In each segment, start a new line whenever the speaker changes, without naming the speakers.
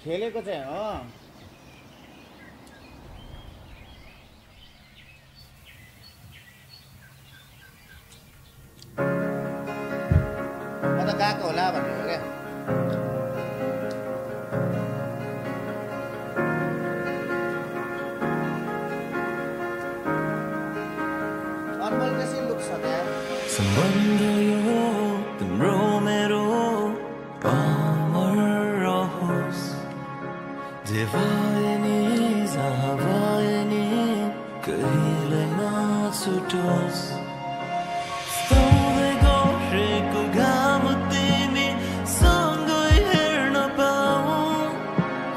खेलेको चाहिँ हो म त गएको होला भनेको क्या अनमोल कसरी लुक्छ त्यहाँ
सम्बन्ध यो तिम्रो मेरो अमर रहोस् जे भए नि जहाँ भए नि कहिल्यै नछुटोस् स्तौदै गरेको घाम तिमी सँगै हेर्न पाऊ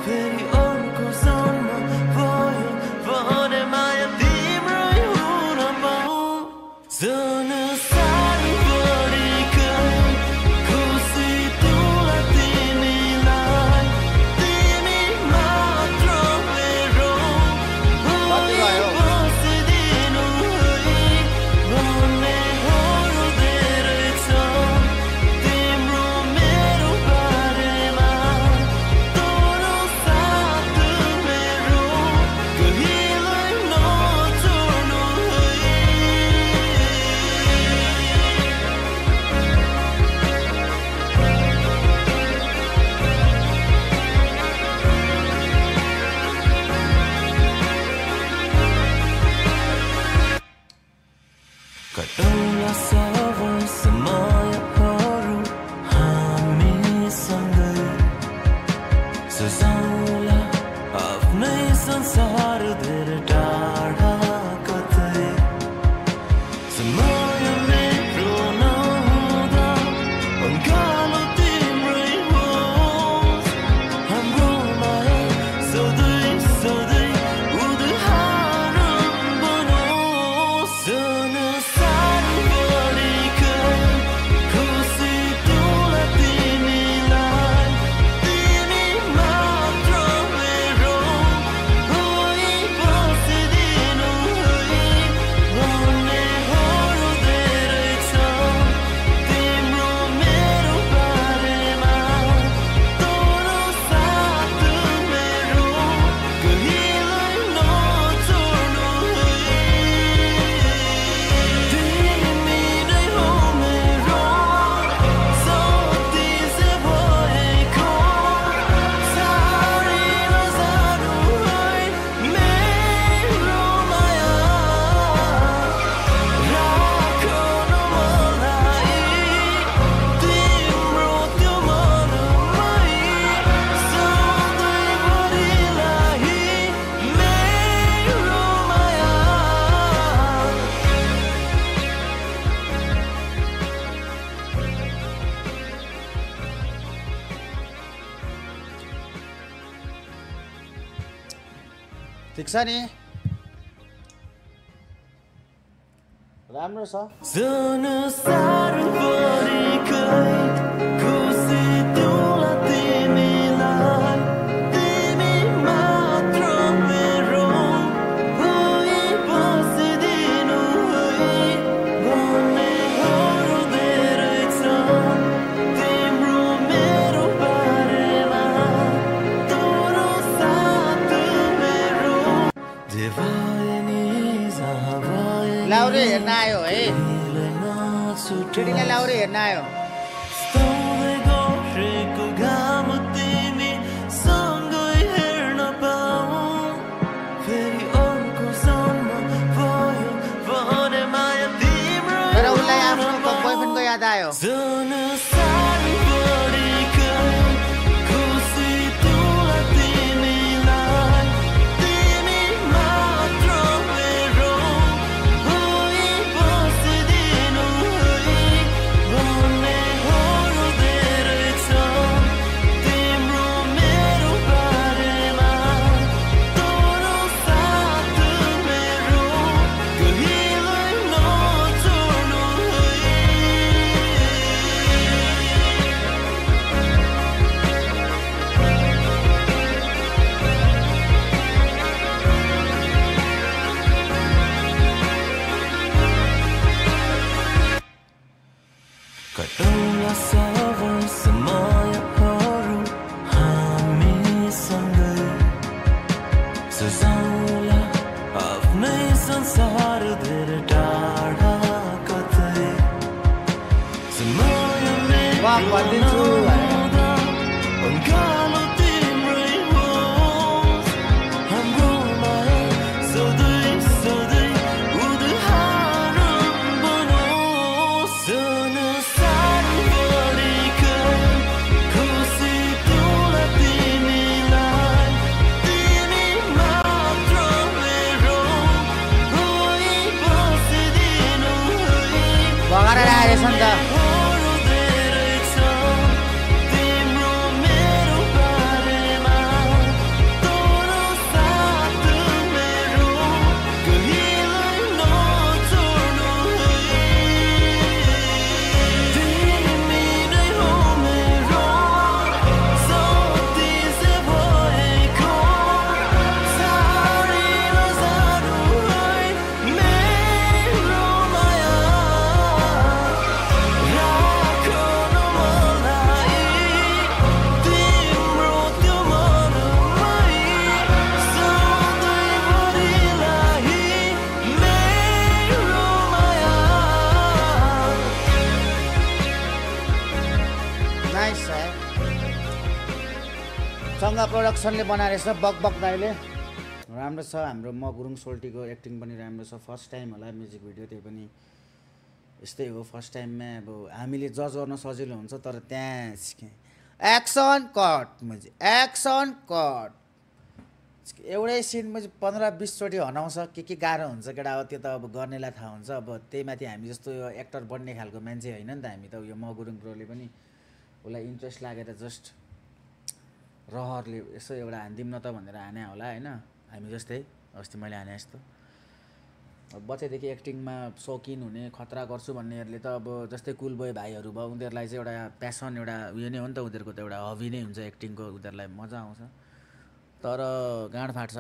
फेरि अर्को सम्म भयो भने माया तिम्रै हुन पाऊ कटौला सबै समयहरू हामीसँगै सजाउला आफ्नै संसार धेरै टाढा कतै समय मेरो नहुँदा अङ्गालो तिम्रै होस् हाम्रो माया सधैँ सधैँ उदाहरण बनोस्
ठिक छ नि राम्रो छ लाउरे हेर्न आयो है केटीलाई लाउरे हेर्न आयो तर उसलाई आफ्नो बोयफ्रेन्डको याद आयो
One
बक भनिदिन्छु
उकालो तिम्रै होस् हाम्रो माया सधैँ सधैँ उदाहरण बनोस् संसारभरिका खुसी तुला तिमीलाई तिमी मात्र मेरो होइ बसिदिनु है
बगाएर आएछ नि त सङ्गा प्रोडक्सनले बनाएर रहेछ बक बक दाइले राम्रो छ हाम्रो म गुरुङ सोल्टीको एक्टिङ पनि राम्रो छ फर्स्ट टाइम होला म्युजिक भिडियो त्यही पनि यस्तै हो फर्स्ट टाइममा अब हामीले जज गर्न सजिलो हुन्छ तर त्यहाँ एक्सन कट म्हणजे एक्सन कट एउटै सिनमा चाहिँ 15-20 चोटि हनाउँछ के गाह्रो हुन्छ केटा अब त्यो त अब गर्नेलाई थाहा हुन्छ अब त्यही माथि हामी जस्तो यो एक्टर बन्ने खालको मान्छे होइन नि त हामी त यो म गुरुङ ब्रोले पनि उसलाई इन्ट्रेस्ट लागेर जस्ट रहरले यसो एउटा हान्दिम न त भनेर हाने होला होइन हामी जस्तै अस्ति मैले हाने जस्तो अब बच्चादेखि एक्टिङमा सौकिन हुने खतरा गर्छु भन्नेहरूले त अब जस्तै कुल बोय भाइहरू भयो उनीहरूलाई चाहिँ एउटा प्यासन एउटा उयो नै हो नि त उनीहरूको त एउटा हबी नै हुन्छ एक्टिङको उनीहरूलाई मजा आउँछ तर गाँड फाट्छ